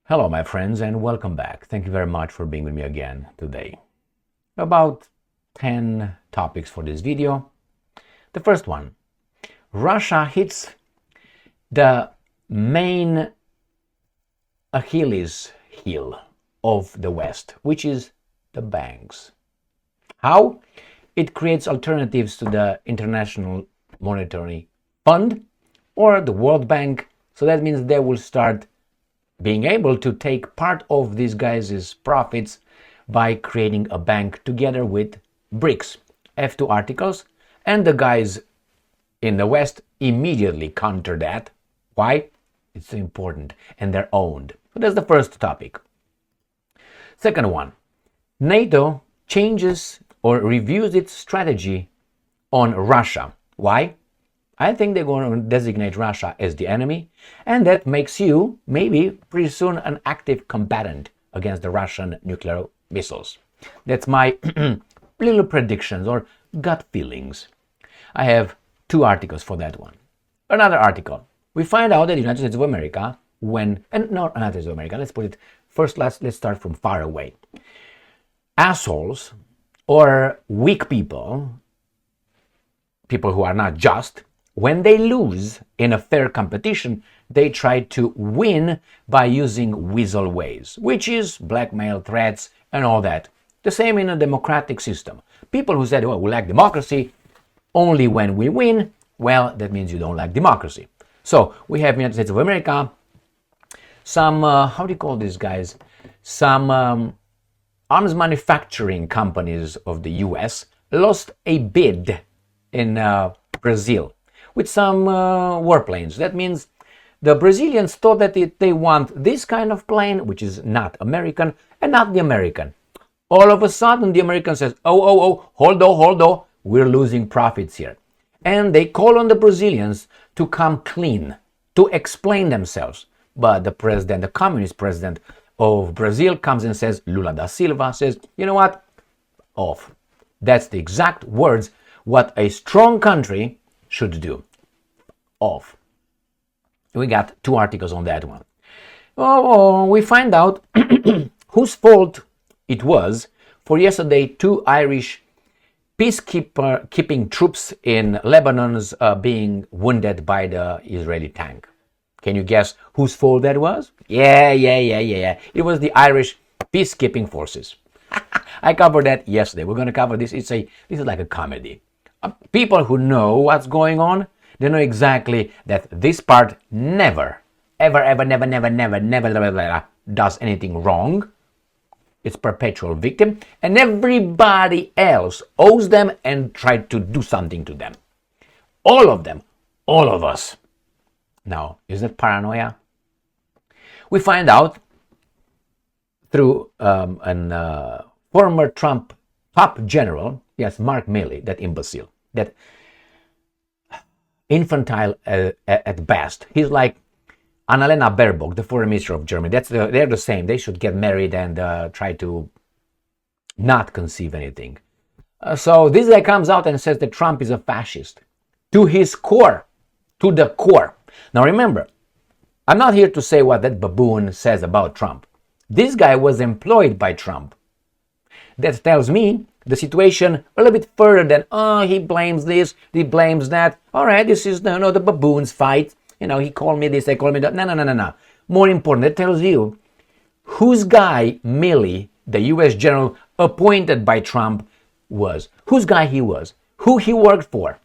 Hello, my friends, and welcome back. Thank you very much for being with me again today. About 10 topics for this video. The first one, Russia hits the main Achilles heel of the West, which is the banks. How? It creates alternatives to the International Monetary Fund or the World Bank, so that means they will start being able to take part of these guys' profits by creating a bank together with Brics, F2 articles, and the guys in the West immediately counter that. Why? It's important, and they're owned. So that's the first topic. Second one, NATO changes or reviews its strategy on Russia. Why? I think they're going to designate Russia as the enemy, and that makes you, maybe pretty soon, an active combatant against the Russian nuclear missiles. That's my little predictions or gut feelings. I have two articles for that one. Another article. We find out that the United States of America, United States of America, let's put it, first let's start from far away. Assholes or weak people who are not just, when they lose in a fair competition, they try to win by using weasel ways, which is blackmail, threats, and all that. The same in a democratic system. People who said, well, we like democracy only when we win, well, that means you don't like democracy. So we have in the United States of America some, how do you call these guys? Some arms manufacturing companies of the US lost a bid in Brazil with some warplanes. That means the Brazilians thought that they want this kind of plane, which is not American, and not the American. All of a sudden, the American says, oh, hold on, we're losing profits here. And they call on the Brazilians to come clean, to explain themselves. But the communist president of Brazil comes and says, Lula da Silva says, you know what? Off. That's the exact words what a strong country should do. Off. We got two articles on that one. We find out whose fault it was for yesterday two Irish peacekeeping troops in Lebanon being wounded by the Israeli tank. Can you guess whose fault that was? Yeah. It was the Irish peacekeeping forces. I covered that yesterday. We're going to cover this. This is like a comedy. People who know what's going on, they know exactly that this part never does anything wrong. It's perpetual victim, and everybody else owes them and tried to do something to them. All of them, all of us. Now, is that paranoia? We find out through a former Trump top general, yes, Mark Milley, that imbecile, that infantile at best. He's like Annalena Baerbock, the foreign minister of Germany. They're the same. They should get married and try to not conceive anything. So this guy comes out and says that Trump is a fascist. To his core. To the core. Now remember, I'm not here to say what that baboon says about Trump. This guy was employed by Trump. That tells me the situation a little bit further than, he blames this, he blames that. All right, this is the baboons fight. He called me this, they called me that. No. More important, it tells you whose guy Milley, the US general appointed by Trump, was. Whose guy he was. Who he worked for.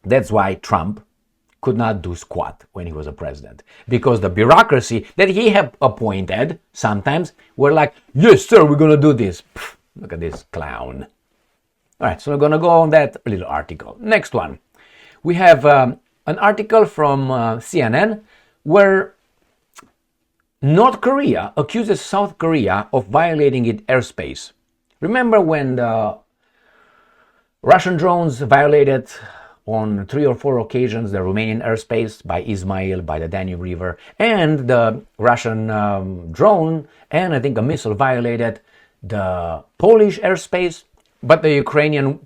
That's why Trump could not do squat when he was a president. Because the bureaucracy that he had appointed sometimes were like, yes, sir, we're going to do this. Pfft, look at this clown. All right, so we're going to go on that little article. Next one. We have an article from CNN where North Korea accuses South Korea of violating its airspace. Remember when the Russian drones violated on 3 or 4 occasions the Romanian airspace by Ismail, by the Danube River, and the Russian drone and I think a missile violated the Polish airspace, but the Ukrainian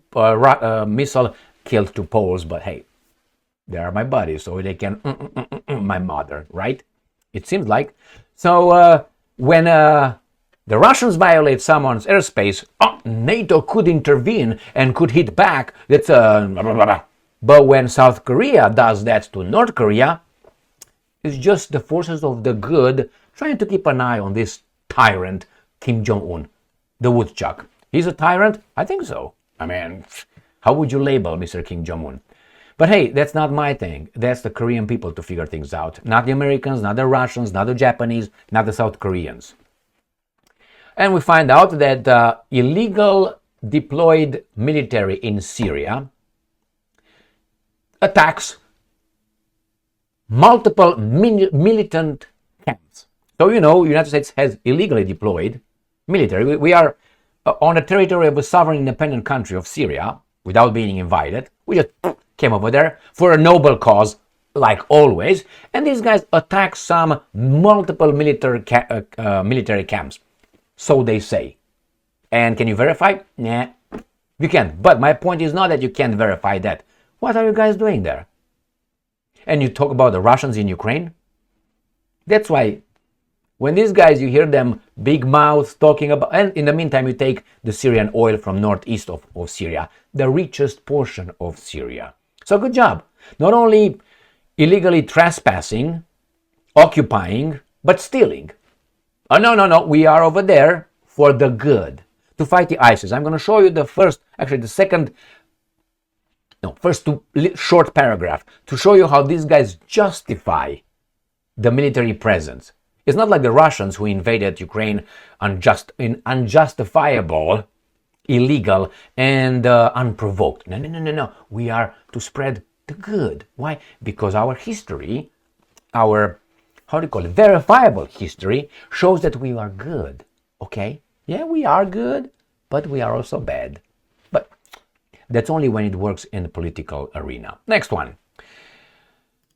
missile killed 2 Poles, but hey, they are my buddies, so they can my mother, right? It seems like. So when the Russians violate someone's airspace, NATO could intervene and could hit back. That's blah, blah, blah. But when South Korea does that to North Korea, it's just the forces of the good trying to keep an eye on this tyrant, Kim Jong-un, the woodchuck. He's a tyrant? I think so. I mean, how would you label Mr. Kim Jong-un? But hey, that's not my thing. That's the Korean people to figure things out. Not the Americans, not the Russians, not the Japanese, not the South Koreans. And we find out that illegal deployed military in Syria attacks multiple militant camps. So, you know, the United States has illegally deployed military. We are on the territory of a sovereign independent country of Syria without being invited. We just came over there for a noble cause, like always. And these guys attack some multiple military camps. So they say. And can you verify? Nah, you can't. But my point is not that you can't verify that. What are you guys doing there? And you talk about the Russians in Ukraine? That's why when these guys, you hear them big mouths talking about, and in the meantime you take the Syrian oil from northeast of Syria, the richest portion of Syria. So good job. Not only illegally trespassing, occupying, but stealing. Oh, no, we are over there for the good, to fight the ISIS. I'm going to show you first two short paragraph to show you how these guys justify the military presence. It's not like the Russians who invaded Ukraine unjustifiable, illegal, and unprovoked. No. We are to spread the good. Why? Because our history, verifiable history, shows that we are good. Okay? Yeah, we are good, but we are also bad. But that's only when it works in the political arena. Next one.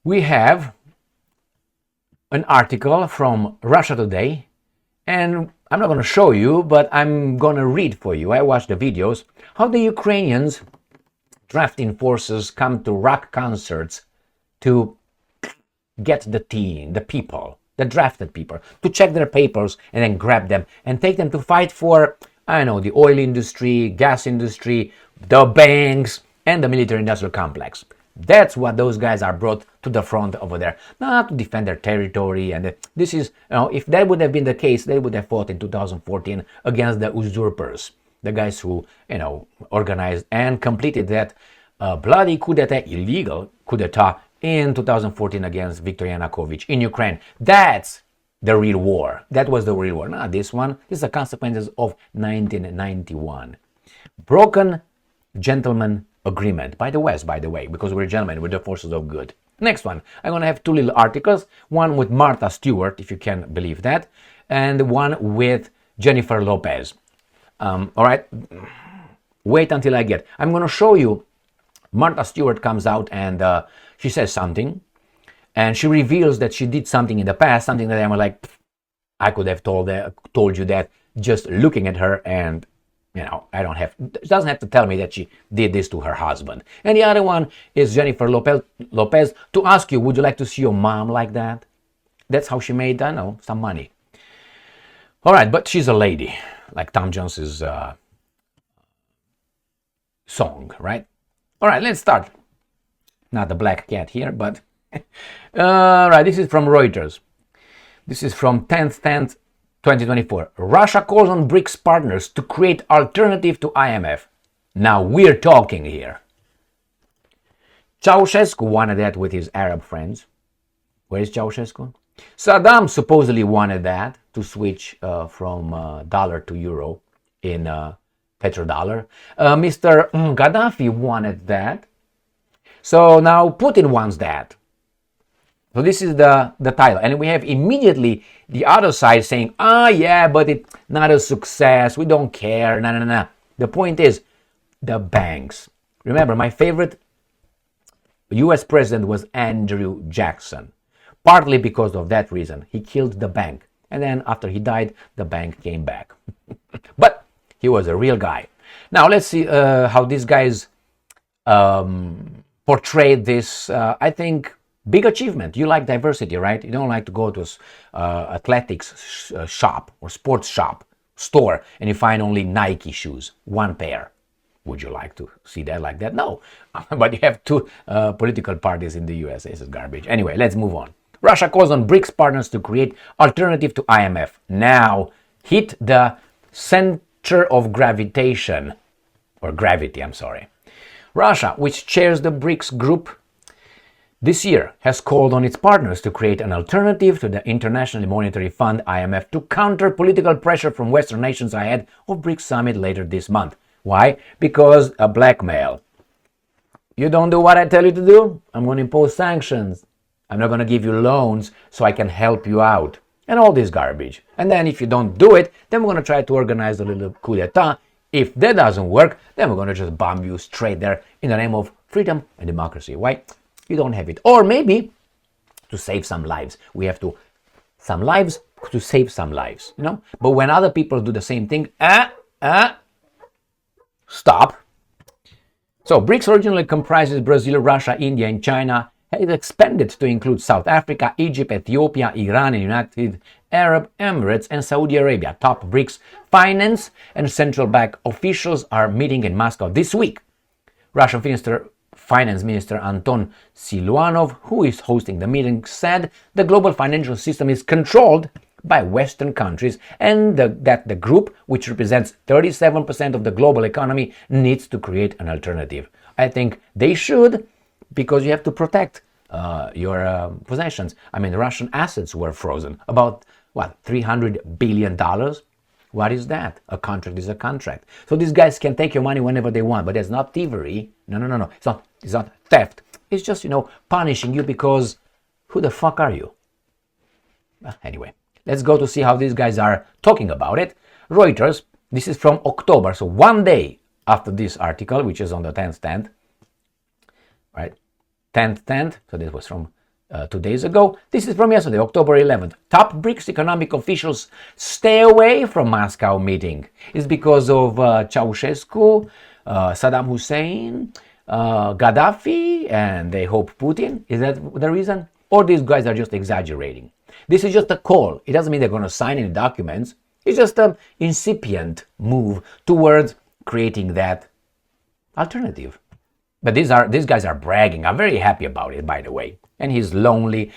We have an article from Russia Today, and I'm not going to show you, but I'm going to read for you. I watched the videos. How the Ukrainians drafting forces come to rock concerts to get the people, the drafted people, to check their papers and then grab them and take them to fight for, the oil industry, gas industry, the banks, and the military-industrial complex. That's what those guys are brought to the front over there, not to defend their territory. And this is, if that would have been the case, they would have fought in 2014 against the usurpers, the guys who, organized and completed that bloody coup d'etat, illegal coup d'etat in 2014 against Viktor Yanukovych in Ukraine. That's the real war. That was the real war, not this one. This is the consequences of 1991. Broken gentleman agreement by the West, by the way, because we're gentlemen, we're the forces of good. Next one, I'm going to have two little articles, one with Martha Stewart, if you can believe that, and one with Jennifer Lopez. All right, wait until I'm going to show you. Martha Stewart comes out and she says something, and she reveals that she did something in the past, something that I'm like, I could have told you that just looking at her, and it doesn't have to tell me that she did this to her husband. And the other one is Jennifer Lopez to ask you, would you like to see your mom like that? That's how she made, some money. All right, but she's a lady, like Tom Jones's song, right? All right, let's start. Not the black cat here, but... All right, this is from Reuters. This is from 10th, 2024. Russia calls on Brics partners to create alternative to IMF. Now we're talking here. Ceausescu wanted that with his Arab friends. Where is Ceausescu? Saddam supposedly wanted that to switch from dollar to euro in petrodollar. Mr. Gaddafi wanted that. So now Putin wants that. So this is the title. And we have immediately the other side saying, yeah, but it's not a success. We don't care. No. The point is the banks. Remember, my favorite US president was Andrew Jackson. Partly because of that reason. He killed the bank. And then after he died, the bank came back. But he was a real guy. Now let's see how these guys portrayed this. I think Big achievement. You like diversity, right? You don't like to go to athletics shop or sports shop store and you find only Nike shoes, one pair. Would you like to see that like that? No. But you have two political parties in the US. This is garbage. Anyway, let's move on. Russia calls on Brics partners to create alternative to IMF. Now hit the center of gravitation, or gravity, I'm sorry. Russia, which chairs the Brics group this year, has called on its partners to create an alternative to the International Monetary Fund, IMF, to counter political pressure from Western nations ahead of Brics summit later this month. Why? Because a blackmail. You don't do what I tell you to do, I'm going to impose sanctions. I'm not going to give you loans so I can help you out. And all this garbage. And then if you don't do it, then we're going to try to organize a little coup d'etat. If that doesn't work, then we're going to just bomb you straight there in the name of freedom and democracy. Why? You don't have it. Or maybe to save some lives. We have to, some lives to save some lives, you know? But when other people do the same thing, stop. So BRICS originally comprises Brazil, Russia, India, and China. Has expanded to include South Africa, Egypt, Ethiopia, Iran, and United Arab Emirates, and Saudi Arabia. Top BRICS finance and central bank officials are meeting in Moscow this week. Russian Finance Minister Anton Siluanov, who is hosting the meeting, said the global financial system is controlled by Western countries and that the group, which represents 37% of the global economy, needs to create an alternative. I think they should, because you have to protect your possessions. I mean, Russian assets were frozen. About, $300 billion? What is that? A contract is a contract. So these guys can take your money whenever they want, but it's not thievery. No. It's not theft. It's just, punishing you because who the fuck are you? Anyway, let's go to see how these guys are talking about it. Reuters, this is from October, so one day after this article, which is on the 10th, right? 10th, so this was from 2 days ago. This is from yesterday, October 11th. Top BRICS economic officials stay away from Moscow meeting. It's because of Ceausescu, Saddam Hussein, Gaddafi, and they hope Putin. Is that the reason? Or these guys are just exaggerating? This is just a call. It doesn't mean they're going to sign any documents. It's just an incipient move towards creating that alternative. But these guys are bragging. I'm very happy about it, by the way. And he's lonely.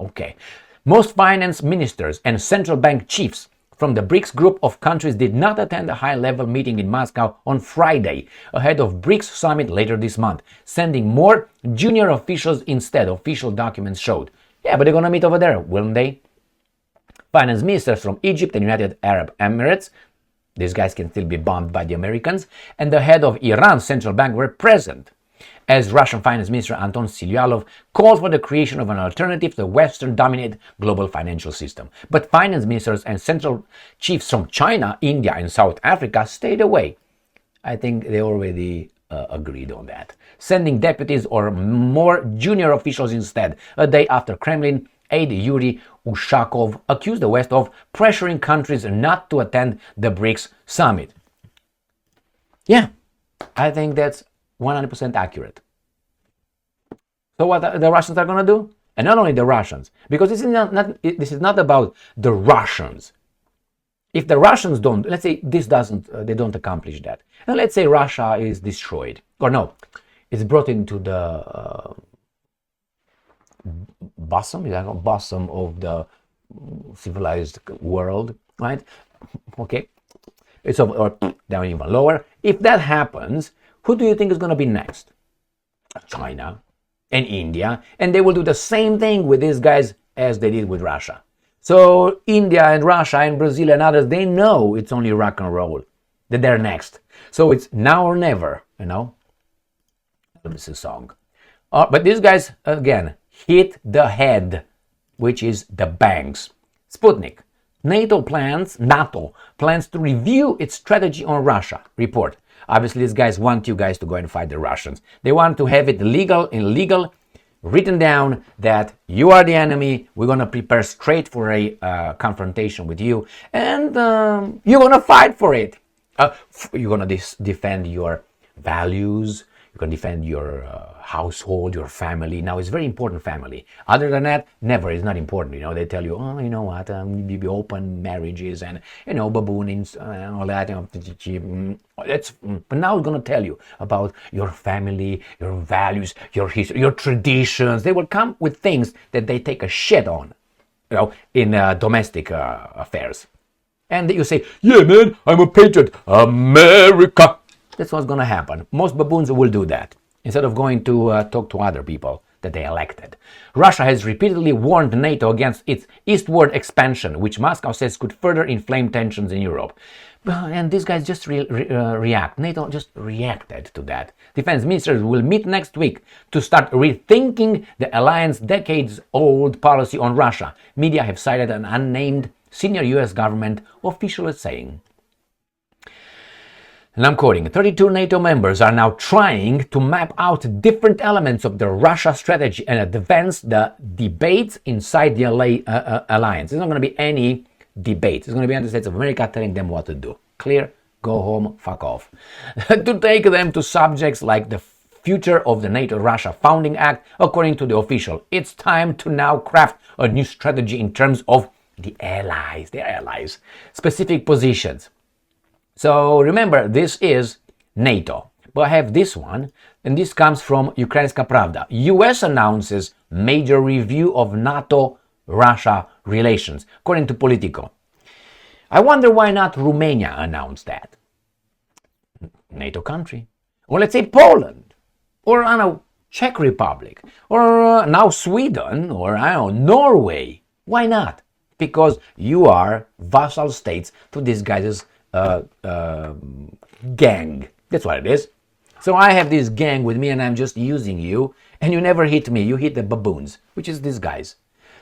Okay. Most finance ministers and central bank chiefs from the BRICS group of countries did not attend a high-level meeting in Moscow on Friday, ahead of BRICS summit later this month, sending more junior officials instead, official documents showed. Yeah, but they're going to meet over there, won't they? Finance ministers from Egypt and United Arab Emirates, these guys can still be bombed by the Americans, and the head of Iran's central bank were present, as Russian Finance Minister Anton Siluanov called for the creation of an alternative to the Western-dominated global financial system. But finance ministers and central chiefs from China, India, and South Africa stayed away. I think they already agreed on that, sending deputies or more junior officials instead, a day after Kremlin aide Yuri Ushakov accused the West of pressuring countries not to attend the BRICS summit. Yeah, I think that's 100% accurate. So what the Russians are going to do? And not only the Russians, because this is not about the Russians. If the Russians don't, let's say they don't accomplish that. Now let's say Russia is destroyed, or no, it's brought into the bosom of the civilized world, right? Okay, it's or down even lower. If that happens, who do you think is going to be next? China and India, and they will do the same thing with these guys as they did with Russia. So India and Russia and Brazil and others, they know it's only rock and roll, that they're next. So it's now or never, This is a song. But these guys, again, hit the head, which is the banks. Sputnik. NATO plans to review its strategy on Russia. Report. Obviously, these guys want you guys to go and fight the Russians. They want to have it illegal, written down that you are the enemy. We're going to prepare straight for a confrontation with you. And you're going to fight for it. You're going to defend your values, You can defend your household, your family. Now, it's very important, family. Other than that, never. It's not important. You know, they tell you, oh, you know what, be open marriages and, you know, baboonings and all that. You know, but now I'm going to tell you about your family, your values, your history, your traditions. They will come with things that they take a shit on, you know, in domestic affairs. And you say, yeah, man, I'm a patriot. America. That's what's going to happen. Most baboons will do that instead of going to talk to other people that they elected. Russia has repeatedly warned NATO against its eastward expansion, which Moscow says could further inflame tensions in Europe. And these guys just react. NATO just reacted to that. Defense ministers will meet next week to start rethinking the alliance's decades-old policy on Russia. Media have cited an unnamed senior US government official as saying. And I'm quoting, 32 NATO members are now trying to map out different elements of the Russia strategy and advance the debates inside the alliance. There's not going to be any debate. It's going to be the United States of America telling them what to do. Clear? Go home, fuck off. To take them to subjects like the future of the NATO-Russia Founding Act, according to the official. It's time to now craft a new strategy in terms of the allies, their allies, specific positions. So remember, this is NATO. But I have this one, and this comes from Ukrainska Pravda. US announces major review of NATO-Russia relations, according to Politico. I wonder why not Romania announced that. NATO country. Or let's say Poland. Or, I don't know, Czech Republic. Or now Sweden. Or, I don't know, Norway. Why not? Because you are vassal states to these guys' gang. That's what it is. So I have this gang with me and I'm just using you, and you never hit me. You hit the baboons, which is these guys.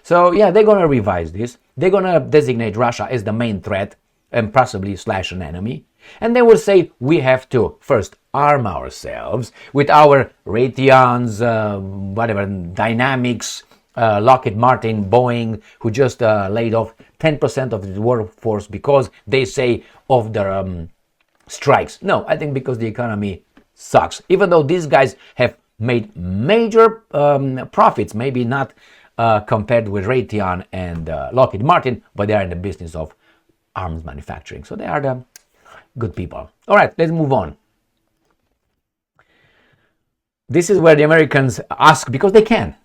So yeah, they're going to revise this. They're going to designate Russia as the main threat and possibly / an enemy. And they will say we have to first arm ourselves with our Raytheons, Dynamics, Lockheed Martin, Boeing, who just laid off 10% of the workforce because they say of the strikes. No, I think because the economy sucks. Even though these guys have made major profits, maybe not compared with Raytheon and Lockheed Martin, but they are in the business of arms manufacturing. So they are the good people. All right, let's move on. This is where the Americans ask, because they can.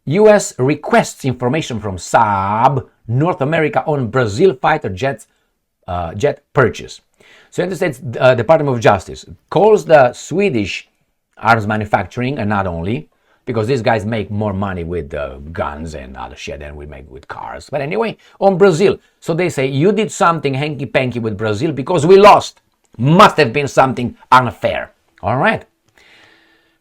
US requests information from Saab North America on Brazil fighter jet purchase. So United States Department of Justice calls the Swedish arms manufacturing, and not only, because these guys make more money with guns and other shit than we make with cars. But anyway, on Brazil. So they say, you did something hanky-panky with Brazil because we lost. Must have been something unfair. All right.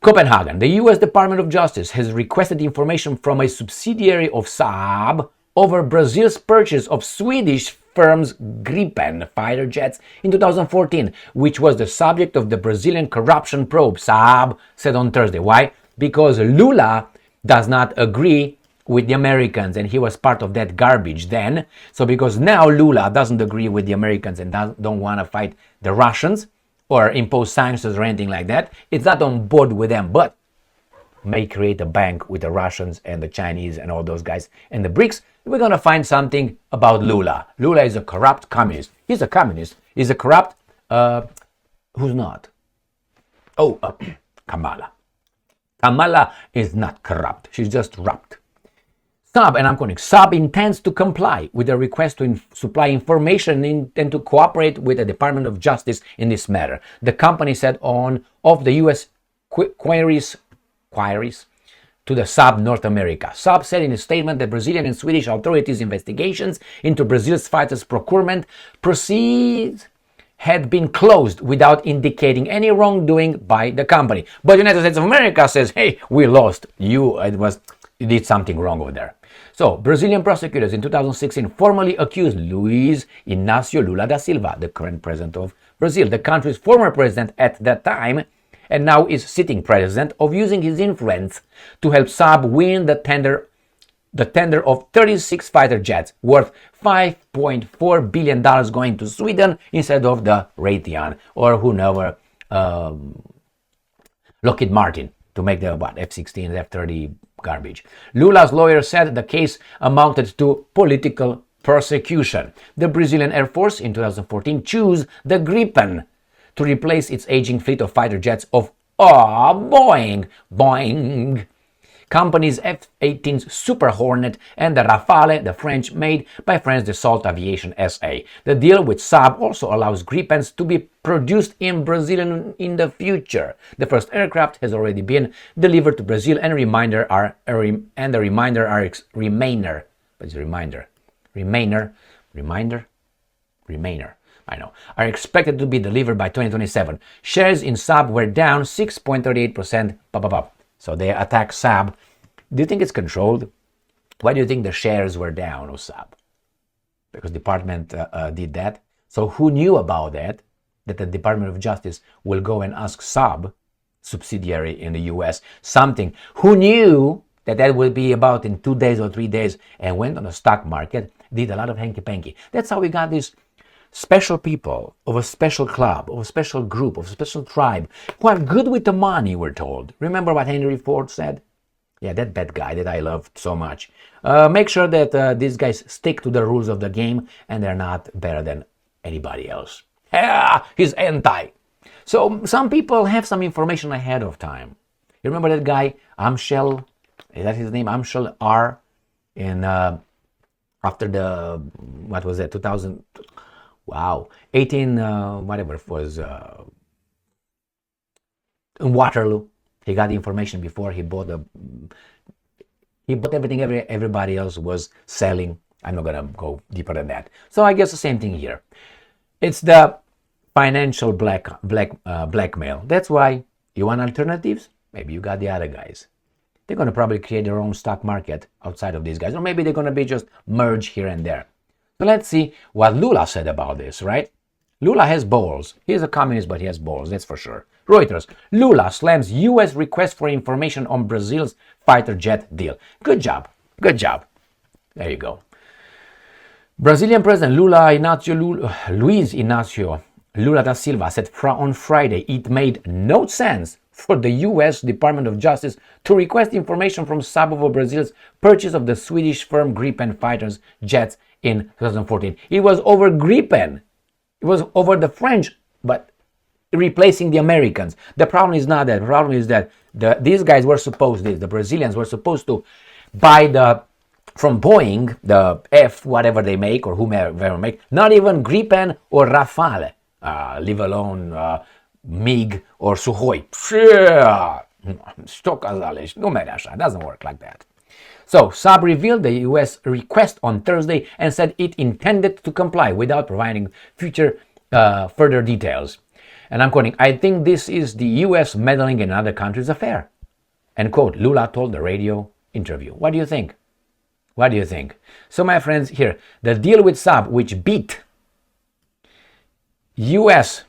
Copenhagen. The US Department of Justice has requested information from a subsidiary of Saab over Brazil's purchase of Swedish firm's Gripen fighter jets in 2014, which was the subject of the Brazilian corruption probe, Saab said on Thursday. Why? Because Lula does not agree with the Americans, and he was part of that garbage then. So because now Lula doesn't agree with the Americans and don't want to fight the Russians or impose sanctions or anything like that, it's not on board with them, but may create a bank with the Russians and the Chinese and all those guys and the Brics. We're going to find something about Lula. Lula is a corrupt communist. He's a communist. He's a corrupt, who's not? Kamala. Kamala is not corrupt. She's just corrupt. Saab, and I'm quoting, Saab intends to comply with the request to supply information and to cooperate with the Department of Justice in this matter. The company said of the U.S. queries to the Saab North America. Saab said in a statement that Brazilian and Swedish authorities' investigations into Brazil's fighters' procurement proceeds had been closed without indicating any wrongdoing by the company. But the United States of America says, hey, we lost. You did something wrong over there. So, Brazilian prosecutors in 2016 formally accused Luiz Inácio Lula da Silva, the current president of Brazil, the country's former president at that time, and now is sitting president, of using his influence to help Saab win the tender of 36 fighter jets worth $5.4 billion going to Sweden instead of the Raytheon or whoever Lockheed Martin to make the F-16, F-30 garbage. Lula's lawyer said the case amounted to political persecution. The Brazilian Air Force in 2014 chose the Gripen to replace its aging fleet of fighter jets of Boeing company's F-18 Super Hornet and the Rafale, the French made by French Dassault Aviation SA. The deal with Saab also allows Gripens to be produced in Brazil in the future. The first aircraft has already been delivered to Brazil, and remainder are expected to be delivered by 2027. Shares in Saab were down 6.38%. So they attack Saab. Do you think it's controlled? Why do you think the shares were down of Saab? Because the department did that. So who knew about that? That the Department of Justice will go and ask Saab, subsidiary in the US, something. Who knew that will be about in 2 days or 3 days, and went on the stock market, did a lot of hanky-panky. That's how we got these special people of a special club, of a special group, of a special tribe, who are good with the money, we're told. Remember what Henry Ford said? Yeah, that bad guy that I loved so much. Make sure that these guys stick to the rules of the game, and they're not better than anybody else. Yeah, he's anti. So some people have some information ahead of time. You remember that guy, Amschel? Is that his name? Amschel R. In after the, what was that, 2000... Wow, 18, whatever it was, in Waterloo. He got the information before he bought everything everybody else was selling. I'm not gonna go deeper than that. So I guess the same thing here. It's the financial blackmail. That's why you want alternatives. Maybe you got the other guys. They're gonna probably create their own stock market outside of these guys, or maybe they're gonna be just merge here and there. So let's see what Lula said about this, right? Lula has balls. He's a communist, but he has balls, that's for sure. Reuters, Lula slams U.S. request for information on Brazil's fighter jet deal. Good job. Good job. There you go. Brazilian President Luiz Inácio Lula da Silva said on Friday it made no sense for the U.S. Department of Justice to request information from Saab over Brazil's purchase of the Swedish firm Gripen fighters jets in 2014. It was over Gripen. It was over the French, but replacing the Americans. The problem is not that. The problem is that these guys were supposed, the Brazilians were supposed to buy from Boeing, the F, whatever they make, or whomever make, not even Gripen or Rafale, leave alone MiG or Sukhoi. It doesn't work like that. So, Saab revealed the U.S. request on Thursday and said it intended to comply without providing further details. And I'm quoting, "I think this is the U.S. meddling in another country's affair." End quote, Lula told the radio interview. What do you think? What do you think? So, my friends, here, the deal with Saab, which beat U.S.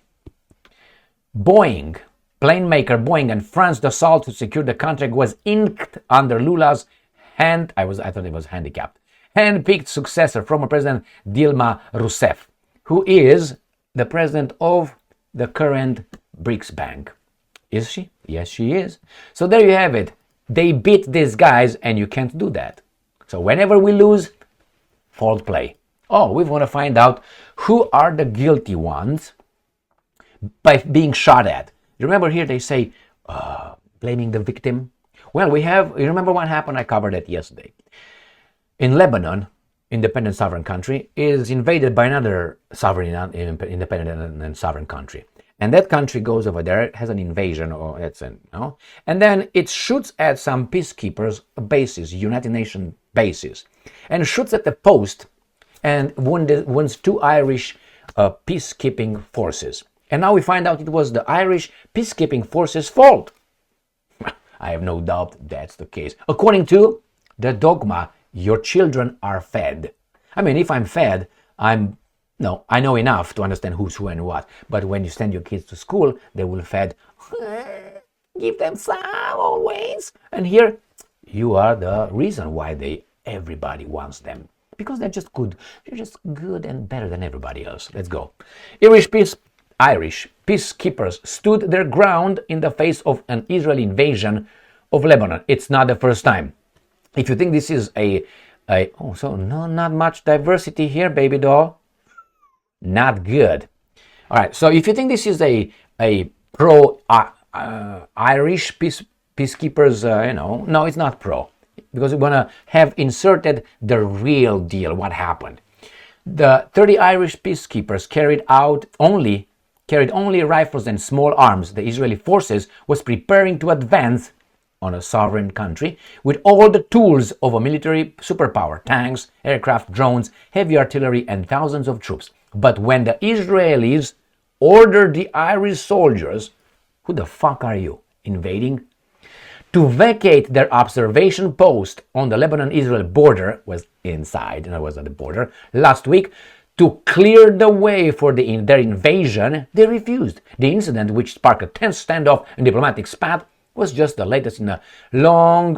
Boeing, plane maker Boeing, and France Dassault to secure the contract, was inked under Lula's I thought it was handicapped, hand-picked successor, former President Dilma Rousseff, who is the president of the current Brics bank. Is she? Yes, she is. So there you have it. They beat these guys, and you can't do that. So whenever we lose, fault play. Oh, we want to find out who are the guilty ones by being shot at. You remember here they say, blaming the victim. Well, you remember what happened? I covered that yesterday. In Lebanon, independent sovereign country, is invaded by another independent and sovereign country. And that country goes over there, has an invasion, and then it shoots at some peacekeepers bases, United Nations bases, and shoots at the post and wounds 2 Irish peacekeeping forces. And now we find out it was the Irish peacekeeping forces' fault. I have no doubt that's the case. According to the dogma, your children are fed. I mean, if I'm fed, I know enough to understand who's who and what. But when you send your kids to school, they will fed. Give them some always. And here, you are the reason why everybody wants them. Because they're just good. They're just good and better than everybody else. Let's go. Irish peacekeepers stood their ground in the face of an Israeli invasion of Lebanon. It's not the first time. If you think this is not much diversity here, baby doll. Not good. All right, so if you think this is a pro Irish peacekeepers, no, it's not pro, because we want to have inserted the real deal, what happened. The 30 Irish peacekeepers carried only rifles and small arms. The Israeli forces was preparing to advance on a sovereign country with all the tools of a military superpower: tanks, aircraft, drones, heavy artillery, and thousands of troops. But when the Israelis ordered the Irish soldiers, who the fuck are you, invading, to vacate their observation post on the Lebanon-Israel border, was inside, and I was at the border last week, to clear the way for their invasion, they refused. The incident, which sparked a tense standoff and diplomatic spat, was just the latest in a long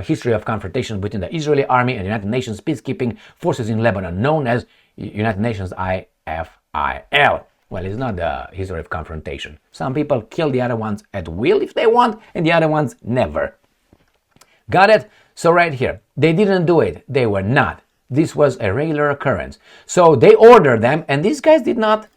history of confrontation between the Israeli army and the United Nations peacekeeping forces in Lebanon, known as United Nations IFIL. Well, it's not the history of confrontation. Some people kill the other ones at will if they want, and the other ones never. Got it? So right here, they didn't do it. They were not. This was a regular occurrence. So they ordered them, and these guys did not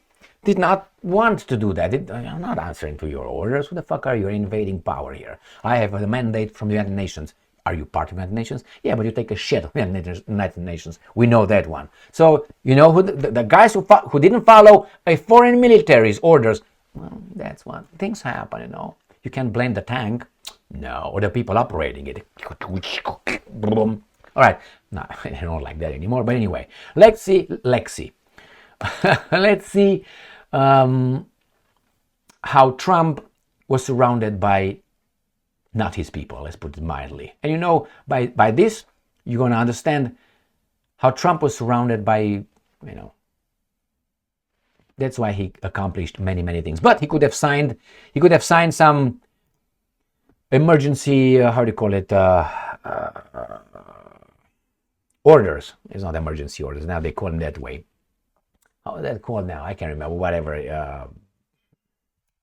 want to do that. I'm not answering to your orders. Who the fuck are you? Invading power here. I have a mandate from the United Nations. Are you part of the United Nations? Yeah, but you take a shit of the United Nations. We know that one. So, you know who the guys who didn't follow a foreign military's orders, well, that's what things happen, you know. You can't blame the tank. No, or the people operating it. All right. No, I don't like that anymore. But anyway, let's see. Let's see how Trump was surrounded by not his people, let's put it mildly. And you know, by this, you're going to understand how Trump was surrounded by, that's why he accomplished many, many things. But he could have signed some emergency, orders. It's not emergency orders. Now they call them that way. How is that called now? I can't remember. Whatever.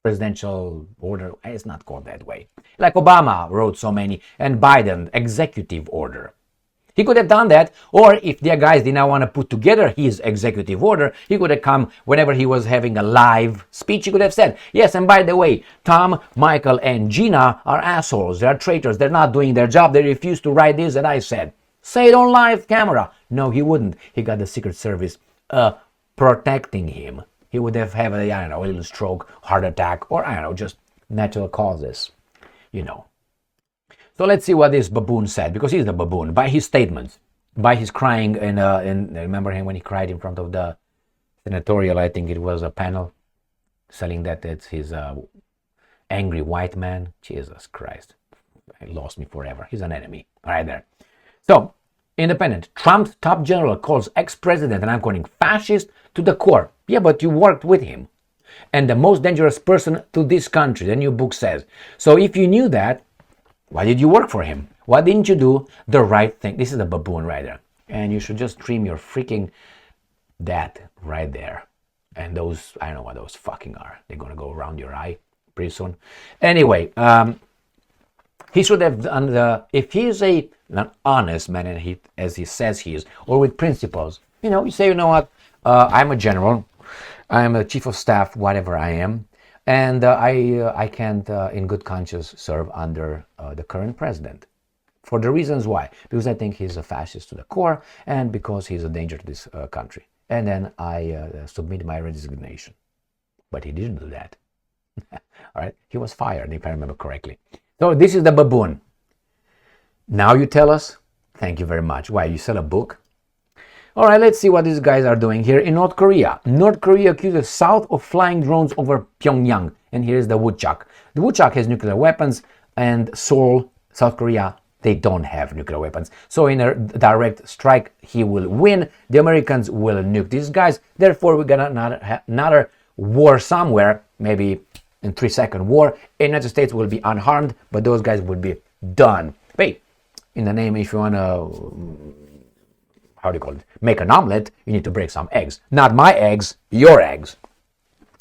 Presidential order. It's not called that way. Like Obama wrote so many, and Biden, executive order. He could have done that, or if the guys did not want to put together his executive order, he could have come whenever he was having a live speech. He could have said, yes, and by the way, Tom, Michael, and Gina are assholes. They are traitors. They're not doing their job. They refuse to write this that I said. Say it on live camera. No, he wouldn't. He got the Secret Service protecting him. He would have a little stroke, heart attack, or just natural causes, So let's see what this baboon said, because he's the baboon, by his statements, by his crying, and remember him when he cried in front of the senatorial, I think it was a panel, selling that it's his angry white man. Jesus Christ, he lost me forever. He's an enemy, right there. So, Independent, Trump's top general calls ex-president, and I'm calling fascist, to the core. Yeah, but you worked with him. And the most dangerous person to this country, the new book says. So if you knew that, why did you work for him? Why didn't you do the right thing? This is the baboon right there. And you should just trim your freaking that right there. And those, I don't know what those fucking are. They're going to go around your eye pretty soon. Anyway, he should have done if he is an honest man, and as he says he is, or with principles, you say, what, I'm a general, I'm a chief of staff, whatever I am, and I can't, in good conscience, serve under the current president. For the reasons why. Because I think he's a fascist to the core, and because he's a danger to this country. And then I submit my resignation. But he didn't do that. All right, he was fired, if I remember correctly. So this is the baboon. Now you tell us, thank you very much. Why, you sell a book? All right, let's see what these guys are doing here in North Korea. North Korea accuses South of flying drones over Pyongyang. And here's the woodchuck. The woodchuck has nuclear weapons, and Seoul, South Korea, they don't have nuclear weapons. So in a direct strike, he will win. The Americans will nuke these guys. Therefore, we're going to have another war somewhere, maybe in 3-second war. The United States will be unharmed, but those guys will be done. Wait, in the name, if you want to, make an omelet, you need to break some eggs. Not my eggs, your eggs.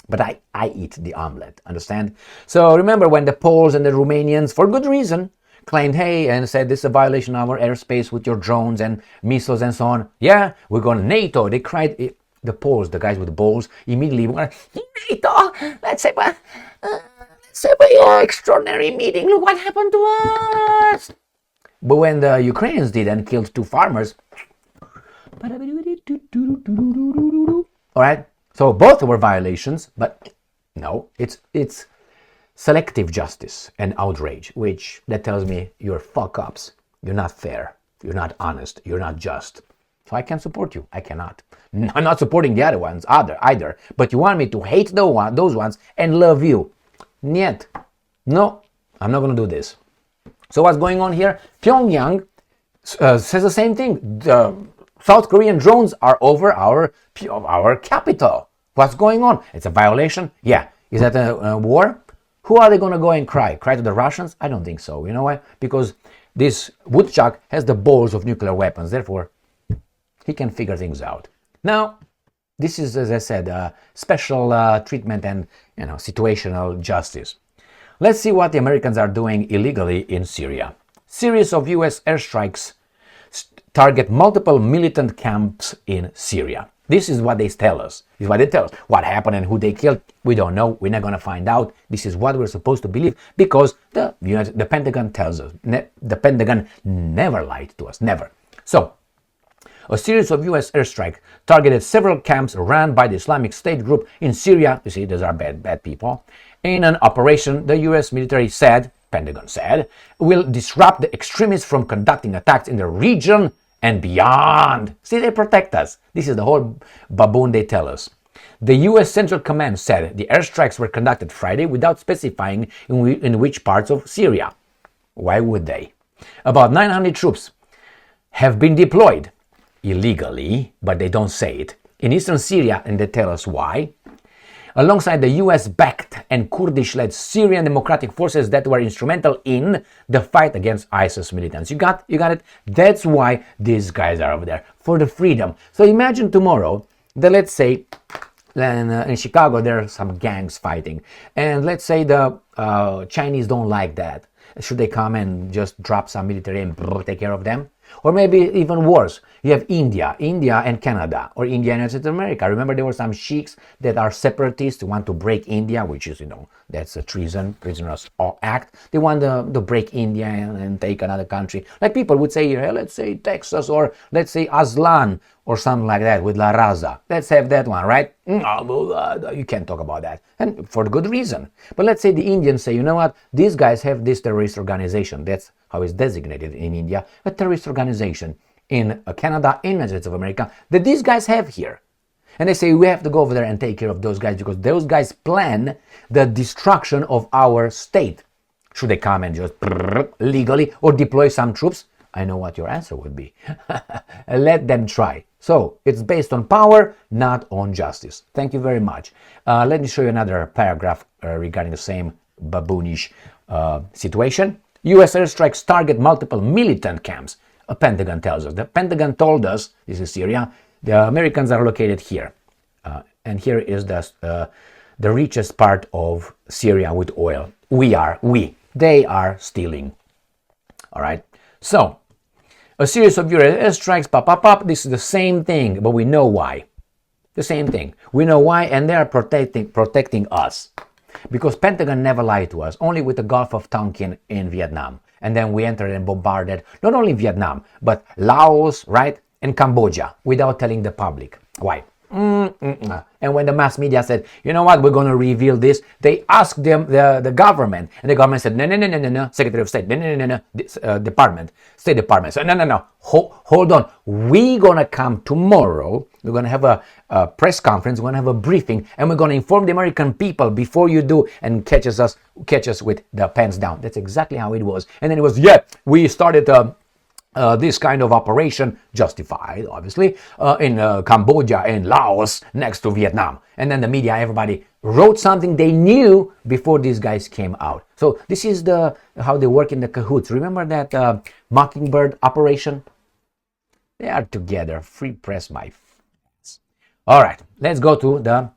but I eat the omelet, understand? So remember when the Poles and the Romanians, for good reason, claimed, hey, and said this is a violation of our airspace with your drones and missiles and so on. Yeah, we're going to NATO. They cried, the Poles, the guys with the balls, immediately went, NATO, let's have a extraordinary meeting. Look what happened to us. But when the Ukrainians did and killed 2 farmers, all right, so both were violations, but no, it's selective justice and outrage, which that tells me you're fuck-ups, you're not fair, you're not honest, you're not just. So I can support you. I cannot. I'm not supporting the other ones either. But you want me to hate those ones and love you. Niet. No, I'm not going to do this. So what's going on here? Pyongyang says the same thing. The South Korean drones are over our capital. What's going on? It's a violation? Yeah. Is that a war? Who are they going to go and cry? Cry to the Russians? I don't think so. You know why? Because this woodchuck has the balls of nuclear weapons. Therefore, he can figure things out. Now, this is, as I said, special treatment and situational justice. Let's see what the Americans are doing illegally in Syria. Series of U.S. airstrikes target multiple militant camps in Syria. This is what they tell us. This is what they tell us. What happened and who they killed, we don't know. We're not going to find out. This is what we're supposed to believe because the Pentagon tells us. The Pentagon never lied to us. Never. So, a series of U.S. airstrikes targeted several camps run by the Islamic State group in Syria. You see, those are bad people. In an operation, the U.S. military said, Pentagon said, will disrupt the extremists from conducting attacks in the region and beyond. See, they protect us. This is the whole baboon they tell us. The U.S. Central Command said the airstrikes were conducted Friday without specifying in which parts of Syria. Why would they? About 900 troops have been deployed illegally, but they don't say it, in eastern Syria, and they tell us why, alongside the US-backed and Kurdish-led Syrian Democratic Forces that were instrumental in the fight against ISIS militants. You got it? That's why these guys are over there, for the freedom. So imagine tomorrow that, let's say, in Chicago there are some gangs fighting, and let's say the Chinese don't like that. Should they come and just drop some military and take care of them? Or maybe even worse, you have India and Canada, or India and South America. Remember, there were some sheiks that are separatists who want to break India, which is, that's a prisoners act. They want to break India and take another country. Like people would say here, let's say Texas, or let's say Aslan, or something like that with La Raza. Let's have that one, right? You can't talk about that. And for good reason. But let's say the Indians say, you know what? These guys have this terrorist organization. That's how it's designated in India. A terrorist organization in Canada, in the United States of America, that these guys have here. And they say, we have to go over there and take care of those guys because those guys plan the destruction of our state. Should they come and just legally or deploy some troops? I know what your answer would be. Let them try. So it's based on power, not on justice. Thank you very much. Let me show you another paragraph regarding the same baboonish situation. U.S. airstrikes target multiple militant camps. A Pentagon tells us. The Pentagon told us, this is Syria, the Americans are located here. And here is the richest part of Syria with oil. They are stealing. All right. So, a series of U.S. airstrikes, this is the same thing, but we know why. The same thing. We know why, and they are protecting us. Because Pentagon never lied to us, only with the Gulf of Tonkin in Vietnam. And then we entered and bombarded not only Vietnam, but Laos, right, and Cambodia, without telling the public. Why? And when the mass media said, you know what, we're going to reveal this, they asked them, the government, and the government said, no, Secretary of State, no, State Department, so no, hold on, we're going to come tomorrow, we're going to have a press conference, we're going to have a briefing, and we're going to inform the American people before you do and catch us with the pants down. That's exactly how it was. And then it was, we started this kind of operation, justified, obviously, in Cambodia and Laos next to Vietnam. And then the media, everybody wrote something they knew before these guys came out. So this is how they work in the cahoots. Remember that Mockingbird operation? They are together. Free press, my friends. All right, let's go to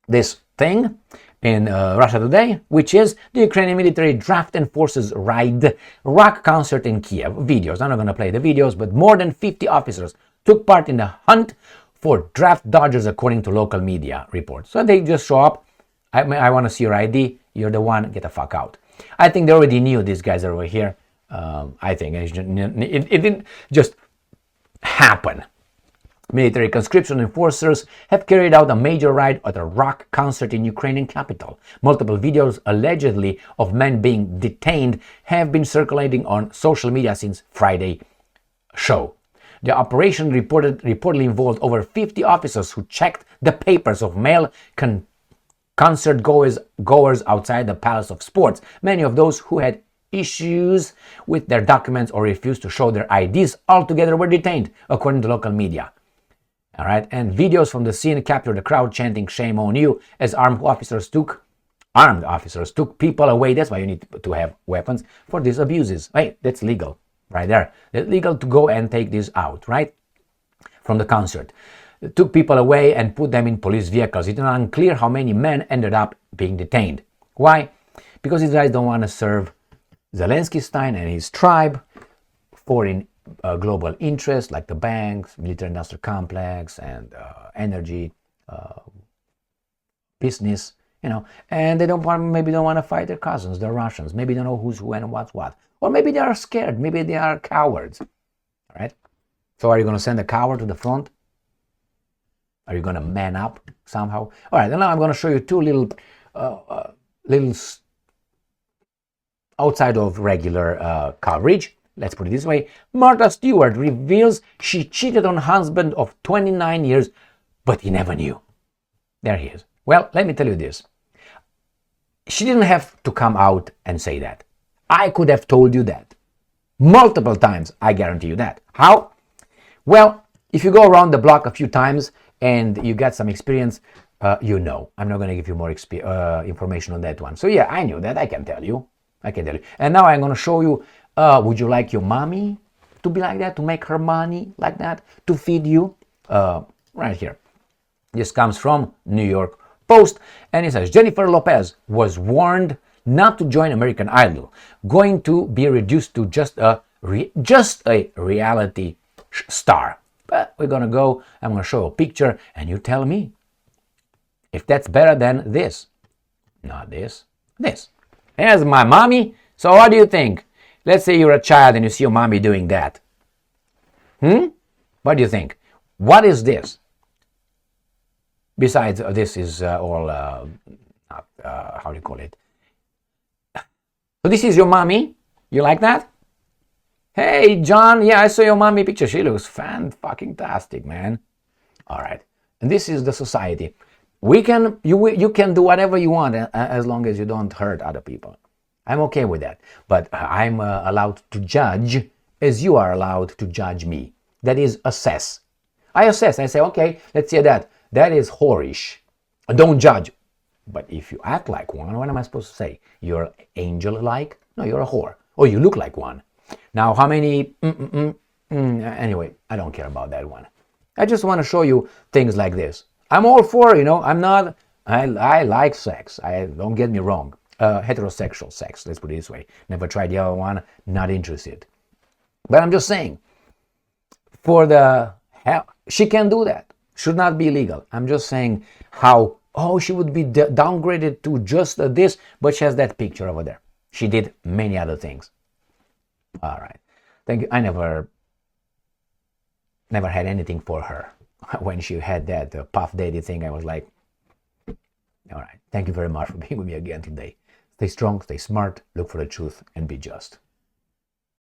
this thing in Russia Today, which is the Ukrainian military draft enforces raid rock concert in Kiev. Videos. I'm not going to play the videos, but more than 50 officers took part in the hunt for draft dodgers, according to local media reports. So they just show up. I want to see your ID. You're the one. Get the fuck out. I think they already knew these guys are over here. I think it didn't just happen. Military conscription enforcers have carried out a major raid at a rock concert in Ukrainian capital. Multiple videos allegedly of men being detained have been circulating on social media since Friday show. The operation reportedly involved over 50 officers who checked the papers of male concert goers outside the Palace of Sports. Many of those who had issues with their documents or refused to show their IDs altogether were detained, according to local media. All right, and videos from the scene captured the crowd chanting "Shame on you" as armed officers took people away. That's why you need to have weapons for these abuses. Hey, that's legal, right there. It's legal to go and take this out, right, from the concert. It took people away and put them in police vehicles. It's unclear how many men ended up being detained. Why? Because these guys don't want to serve Zelensky Stein and his tribe, foreign global interests like the banks, military-industrial complex, and energy business, and they maybe don't want to fight their cousins, the Russians. Maybe they don't know who's who and what's what, or maybe they are scared. Maybe they are cowards. All right. So are you going to send a coward to the front? Are you going to man up somehow? All right. And now I'm going to show you two little outside of regular coverage. Let's put it this way. Martha Stewart reveals she cheated on husband of 29 years, but he never knew. There he is. Well, let me tell you this. She didn't have to come out and say that. I could have told you that. Multiple times, I guarantee you that. How? Well, if you go around the block a few times and you get some experience, you know. I'm not going to give you more information on that one. So yeah, I knew that. I can tell you. And now I'm going to show you. Would you like your mommy to be like that, to make her money like that, to feed you? Right here. This comes from New York Post, and it says Jennifer Lopez was warned not to join American Idol, going to be reduced to just a reality star. But we're gonna go. I'm gonna show a picture, and you tell me if that's better than this. Not this. This. Here's my mommy. So what do you think? Let's say you're a child and you see your mommy doing that. What do you think? What is this? Besides, this is all, how do you call it? So this is your mommy? You like that? Hey, John, yeah, I saw your mommy picture. She looks fan-fucking-tastic, man. All right. And this is the society. You can do whatever you want as long as you don't hurt other people. I'm okay with that, but I'm allowed to judge as you are allowed to judge me. That is, assess. I assess. I say, okay, let's see that. That is whorish. Don't judge. But if you act like one, what am I supposed to say? You're angel-like? No, you're a whore. Or you look like one. Now, how many... Anyway, I don't care about that one. I just want to show you things like this. I'm all for, I'm not... I like sex. Don't get me wrong. Heterosexual sex, let's put it this way. Never tried the other one, not interested. But I'm just saying, she can do that. Should not be illegal. I'm just saying how, she would be downgraded to just this, but she has that picture over there. She did many other things. All right. Thank you. I never had anything for her. When she had that Puff Daddy thing, I was like, all right. Thank you very much for being with me again today. Stay strong, stay smart, look for the truth, and be just.